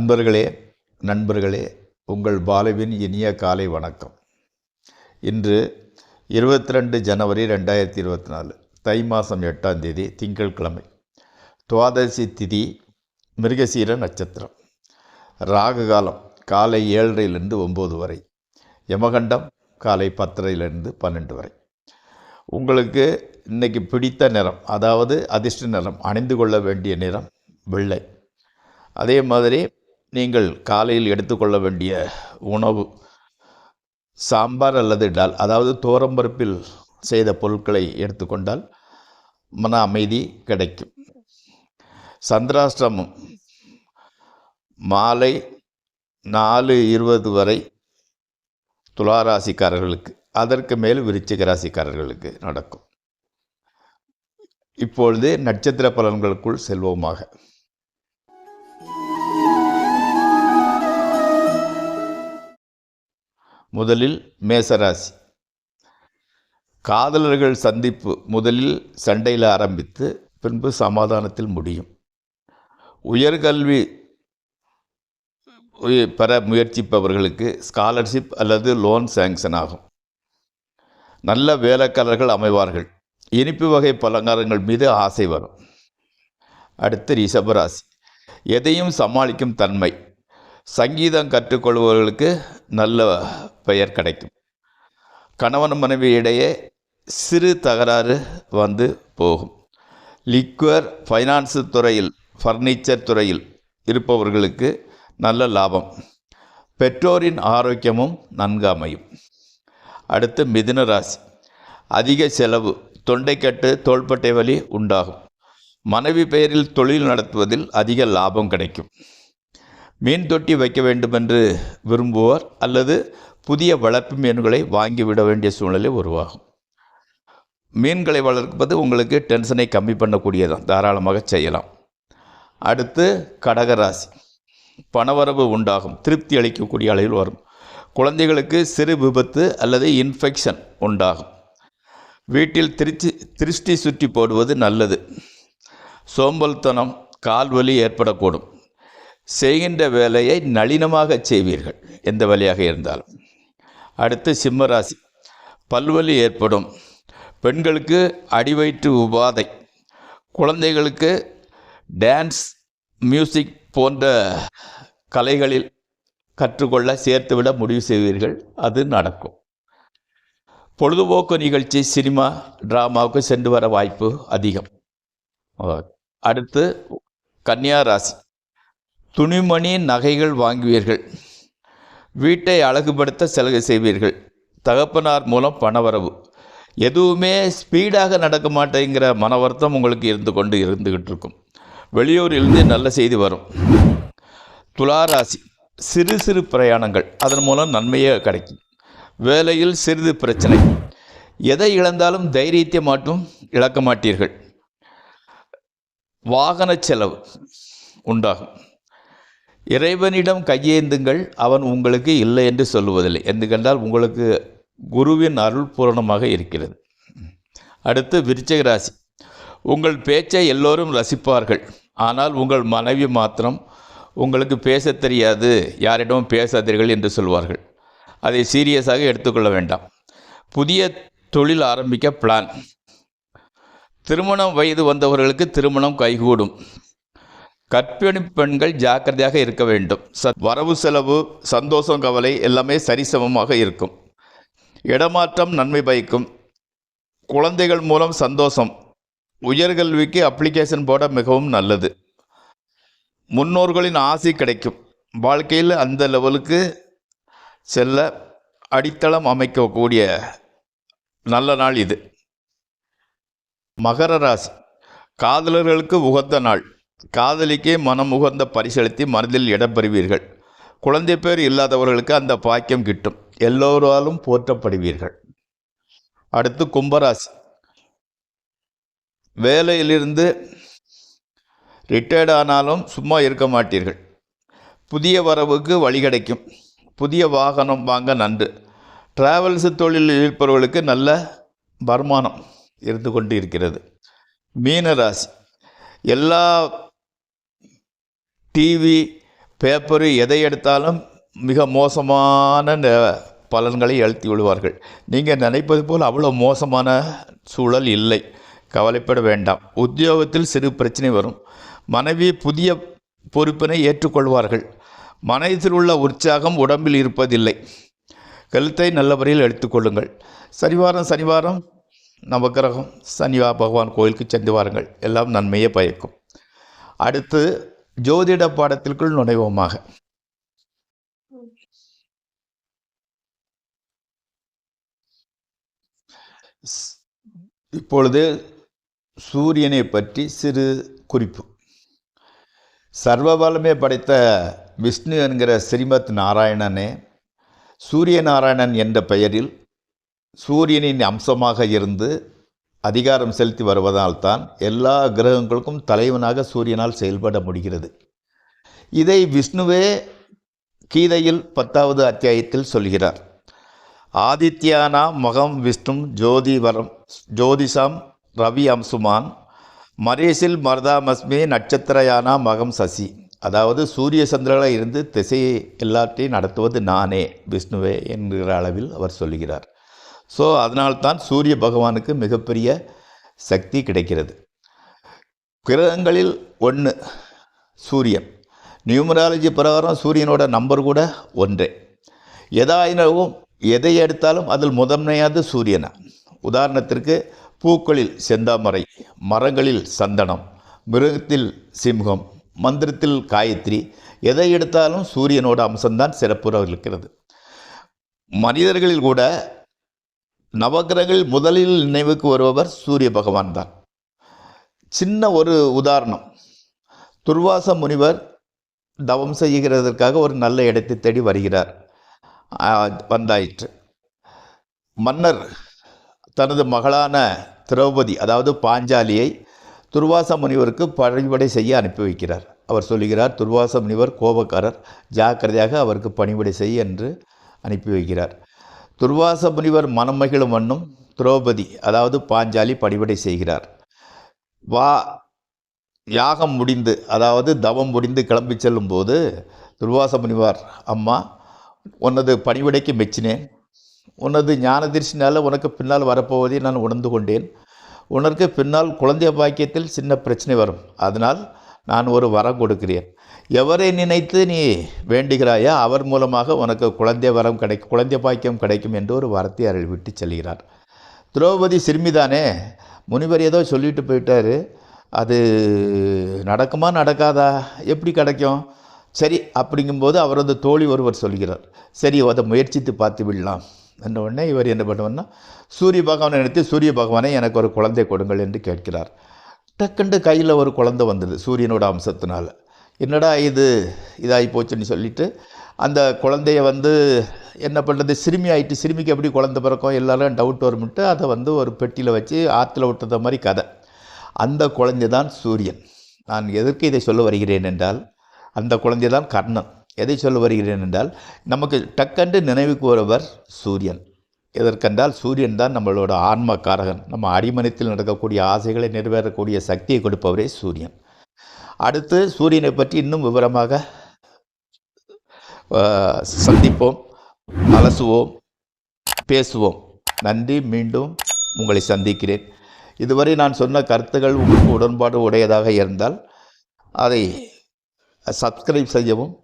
நண்பர்களே உங்கள் பாலுவின் இனிய காலை வணக்கம். இன்று 22 ஜனவரி 2024 தை மாதம் 8ஆம் தேதி திங்கட்கிழமை. துவாதசி திதி, மிருகசீர நட்சத்திரம். ராகு காலம் காலை 7:30 9 வரை. யமகண்டம் காலை 10:30 12 வரை. உங்களுக்கு இன்றைக்கி பிடித்த நிறம், அதாவது அதிர்ஷ்ட நிறம், அணிந்து கொள்ள வேண்டிய நிறம் வெள்ளை. அதே மாதிரி நீங்கள் காலையில் எடுத்துக்கொள்ள வேண்டிய உணவு சாம்பார் அல்லது டால், அதாவது தோரம்பருப்பில் செய்த பொருட்களை எடுத்துக்கொண்டால் மன அமைதி கிடைக்கும். சந்திராஷ்டிரமம் மாலை 4:20 வரை துளாராசிக்காரர்களுக்கு, அதற்கு மேல் விருச்சிக ராசிக்காரர்களுக்கு நடக்கும். இப்பொழுது நட்சத்திர பலன்களுக்குள் செல்வோமாக. முதலில் மேசராசி. காதலர்கள் சந்திப்பு முதலில் சண்டையில் ஆரம்பித்து பின்பு சமாதானத்தில் முடியும். உயர்கல்வி பெற முயற்சிப்பவர்களுக்கு ஸ்காலர்ஷிப் அல்லது லோன் சேங்ஷன் ஆகும். நல்ல வேலைக்காரர்கள் அமைவார்கள். இனிப்பு வகை பலகாரங்கள் மீது ஆசை வரும். அடுத்து ரிஷபராசி. எதையும் சமாளிக்கும் தன்மை. சங்கீதம் கற்றுக்கொள்பவர்களுக்கு நல்ல பெயர் கிடைக்கும். கணவன் மனைவி இடையே சிறு தகராறு வந்து போகும். லிக்வர், ஃபைனான்ஸ் துறையில், ஃபர்னிச்சர் துறையில் இருப்பவர்களுக்கு நல்ல லாபம். பெற்றோரின் ஆரோக்கியமும் நன்கு அமையும். அடுத்து மிதுன ராசி. அதிக செலவு, தொண்டைக்கட்டு, தோள்பட்டை வலி உண்டாகும். மனைவி பெயரில் தொழில் நடத்துவதில் அதிக லாபம் கிடைக்கும். மீன் தொட்டி வைக்க வேண்டுமென்று விரும்புவோர் அல்லது புதிய வளர்ப்பு மீன்களை வாங்கிவிட வேண்டிய சூழ்நிலை உருவாகும். மீன்களை வளர்ப்பது உங்களுக்கு டென்ஷனை கம்மி பண்ணக்கூடியதான், தாராளமாக செய்யலாம். அடுத்து கடகராசி. பணவரவு உண்டாகும். திருப்தி அளிக்கக்கூடிய அளவில் வரும். குழந்தைகளுக்கு சிறு விபத்து அல்லது இன்ஃபெக்ஷன் உண்டாகும். வீட்டில் திருஷ்டி சுற்றி போடுவது நல்லது. சோம்பல்தனம், கால்வலி ஏற்படக்கூடும். செய்கின்ற வேலையை நளினமாக செய்வீர்கள், எந்த வேலையாக இருந்தாலும். அடுத்து சிம்மராசி. பல்வலி ஏற்படும். பெண்களுக்கு அடிவயிற்று உபாதை. குழந்தைகளுக்கு டான்ஸ், மியூசிக் போன்ற கலைகளில் கற்றுக்கொள்ள சேர்த்துவிட முடிவு செய்வீர்கள், அது நடக்கும். பொழுதுபோக்கு நிகழ்ச்சி, சினிமா, டிராமாவுக்கு சென்று வர வாய்ப்பு அதிகம். அடுத்து கன்னியா ராசி. துணிமணி, நகைகள் வாங்குவீர்கள். வீட்டை அழகுபடுத்த செலவு செய்வீர்கள். தகப்பனார் மூலம் பணவரவு. எதுவுமே ஸ்பீடாக நடக்க மாட்டேங்கிற மன வருத்தம் உங்களுக்கு இருந்துக்கிட்டு இருக்கும். வெளியூரிலிருந்து நல்ல செய்தி வரும். துளாராசி. சிறு சிறு பிரயாணங்கள், அதன் மூலம் நன்மையே கிடைக்கும். வேலையில் சிறிது பிரச்சனை. எதை இழந்தாலும் தைரியத்தை மட்டும் இழக்க மாட்டீர்கள். வாகன செலவு உண்டாகும். இறைவனிடம் கையேந்துங்கள், அவன் உங்களுக்கு இல்லை என்று சொல்லுவதில்லை. ఎందుకంటాல் உங்களுக்கு குருவின் அருள் பூரணமாக இருக்கிறது. அடுத்து விருச்சிக ராசி. உங்கள் பேச்சை எல்லோரும் ரசிப்பார்கள். ஆனால் உங்கள் மனைவி மாத்திரம் உங்களுக்கு பேச தெரியாது, யாரிடமும் பேசாதீர்கள் என்று சொல்வார்கள். அதை சீரியஸாக எடுத்துக்கொள்ள வேண்டாம். புதிய தொழில் ஆரம்பிக்க பிளான். திருமணம் வயது வந்தவர்களுக்கு திருமணம் கைகூடும். கர்ப்பிணி பெண்கள் ஜாக்கிரதையாக இருக்க வேண்டும். வரவு செலவு, சந்தோஷம், கவலை எல்லாமே சரிசமமாக இருக்கும். இடமாற்றம் நன்மை பயக்கும். குழந்தைகள் மூலம் சந்தோஷம். உயர்கல்விக்கு அப்ளிகேஷன் போட மிகவும் நல்லது. முன்னோர்களின் ஆசை கிடைக்கும். வாழ்க்கையில் அந்த லெவலுக்கு செல்ல அடித்தளம் அமைக்கக்கூடிய நல்ல நாள் இது. மகர ராசி. காதலர்களுக்கு உகந்த நாள். காதலிக்கு மனம் உகந்த பரிசளித்து மனதில் இடம் பெறுவீர்கள். குழந்தை பேர் இல்லாதவர்களுக்கு அந்த பாக்கியம் கிட்டும். எல்லோராலும் போற்றப்படுவீர்கள். அடுத்து கும்பராசி. வேலையிலிருந்து ரிட்டையர்ட் ஆனாலும் சும்மா இருக்க மாட்டீர்கள். புதிய வரவுக்கு வழி கிடைக்கும். புதிய வாகனம் வாங்க நன்று. டிராவல்ஸ் தொழிலில் இருப்பவர்களுக்கு நல்ல வருமானம் இருந்து கொண்டு இருக்கிறது. மீன ராசி. எல்லா டிவி பேப்பரு எதை எடுத்தாலும் மிக மோசமான பலன்களை அழுத்தி விடுவார்கள். நீங்கள் நினைப்பது போல் அவ்வளோ மோசமான சூழல் இல்லை, கவலைப்பட வேண்டாம். உத்தியோகத்தில் சிறு பிரச்சனை வரும். மனைவி புதிய பொறுப்பினை ஏற்றுக்கொள்வார்கள். மனதில் உள்ள உற்சாகம் உடம்பில் இருப்பதில்லை. கழுத்தை நல்ல முறையில் எடுத்துக்கொள்ளுங்கள். சனிவாரம் நவக்கிரகம் சனி பகவான் கோயிலுக்கு சென்று வாருங்கள், எல்லாம் நன்மையே பயக்கும். அடுத்து ஜோதிட பாடத்திற்குள் நுழைவோமாக. இப்பொழுது சூரியனை பற்றி சிறு குறிப்பு. சர்வபலமே படைத்த விஷ்ணு என்கிற ஸ்ரீமத் நாராயணனே சூரிய நாராயணன் என்ற பெயரில் சூரியனின் அம்சமாக இருந்து அதிகாரம் செலுத்தி வருவதால்தான் எல்லா கிரகங்களுக்கும் தலைவனாக சூரியனால் செயல்பட முடிகிறது. இதை விஷ்ணுவே கீதையில் 10வது அத்தியாயத்தில் சொல்கிறார். ஆதித்யானாம் மகம் விஷ்ணும் ஜோதிஷாம் ரவி அம்சுமான் மரேசில் மருதாமஸ்மே நட்சத்திரயானா மகம் சசி. அதாவது சூரிய சந்திரனாக இருந்து திசையை எல்லாத்தையும் நடத்துவது நானே விஷ்ணுவே என்கிற அளவில் அவர் சொல்கிறார். ஸோ அதனால்தான் சூரிய பகவானுக்கு மிகப்பெரிய சக்தி கிடைக்கிறது. கிரகங்களில் 1 சூரியன். நியூமராலஜி பிரகாரம் சூரியனோட நம்பர் கூட 1. எதாயினவும் எதை எடுத்தாலும் அதில் முதன்மையானது சூரியனா. உதாரணத்திற்கு பூக்களில் செந்தாமரை, மரங்களில் சந்தனம், மிருகத்தில் சிம்ஹம், மந்திரத்தில் காயத்ரி, எதை எடுத்தாலும் சூரியனோட அம்சம்தான் சிறப்புற இருக்கிறது. மனிதர்களில் கூட நவகிரகங்களில் முதலில் நினைவுக்கு வருபவர் சூரிய பகவான் தான். சின்ன ஒரு உதாரணம், துர்வாச முனிவர் தவம் செய்கிறதற்காக ஒரு நல்ல இடத்தை தேடி வருகிறார். வந்தாயிற்று. மன்னர் தனது மகளான திரௌபதி அதாவது பாஞ்சாலியை துர்வாச முனிவருக்கு பணிவிடை செய்ய அனுப்பி வைக்கிறார். அவர் சொல்லுகிறார், துர்வாச முனிவர் கோபக்காரர், ஜாக்கிரதையாக அவருக்கு பணிவிடை செய்ய என்று அனுப்பி வைக்கிறார். துர்வாச முனிவர் மனம் மகிழும் வண்ணம் திரௌபதி அதாவது பாஞ்சாலி பணிவிடை செய்கிறார். யாகம் முடிந்து அதாவது தவம் முடிந்து கிளம்பி செல்லும்போது துர்வாச முனிவர், அம்மா உனது பணிவிடைக்கு மெச்சினேன், உனது ஞான திருஷ்டினால் உனக்கு பின்னால் வரப்போவதை நான் உணர்ந்து கொண்டேன். உனக்கு பின்னால் குழந்தை பாக்கியத்தில் சின்ன பிரச்சனை வரும், அதனால் நான் ஒரு வரம் கொடுக்கிறேன். எவரை நினைத்து நீ வேண்டுகிறாயோ அவர் மூலமாக உனக்கு குழந்தை வரம் கிடைக்கும், குழந்தை பாக்கியம் கிடைக்கும் என்று ஒரு வரத்தை அருள்விட்டு செல்கிறார். திரௌபதி சிறுமிதானே, முனிவர் ஏதோ சொல்லிட்டு போயிட்டார், அது நடக்குமா நடக்காதா, எப்படி கிடைக்கும்? சரி அப்படிங்கும்போது அவரது தோழி ஒருவர் சொல்கிறார், சரி அதை முயற்சித்து பார்த்து விடலாம் என்ற உடனே இவர் என்ன பண்ணுவார்னா சூரிய பகவானை நினைத்து, சூரிய பகவானை எனக்கு ஒரு குழந்தை கொடுங்கள் என்று கேட்கிறார். டக்குண்டு கையில் ஒரு குழந்தை வந்தது சூரியனோட அம்சத்தினால. என்னடா இதாகி போச்சுன்னு சொல்லிட்டு அந்த குழந்தைய என்ன பண்ணுறது, சிறுமி ஆகிட்டு, சிறுமிக்கு எப்படி குழந்தை பிறக்கும் எல்லோரும் டவுட் வரும்ட்டு அதை ஒரு பெட்டியில் வச்சு ஆற்றுல விட்டுறத மாதிரி கதை. அந்த குழந்தை தான் சூரியன். நான் எதற்கு இதை சொல்ல வருகிறேன் என்றால், அந்த குழந்தை தான் கர்ணன். எதை சொல்ல வருகிறேன் என்றால், நமக்கு டக்கண்டு நினைவுக்கு வருவர் சூரியன். எதற்கென்றால் சூரியன் தான் நம்மளோட ஆன்மக்காரகன். நம்ம அடிமனத்தில் நடக்கக்கூடிய ஆசைகளை நிறைவேறக்கூடிய சக்தியை கொடுப்பவரே சூரியன். அடுத்து சூரியனை பற்றி இன்னும் விவரமாக சந்திப்போம், அலசுவோம், பேசுவோம். நன்றி. மீண்டும் உங்களை சந்திக்கிறேன். இதுவரை நான் சொன்ன கருத்துக்கள் உங்களுக்கு உடன்பாடு உடையதாக இருந்தால் அதை சப்ஸ்கிரைப் செய்யவும்,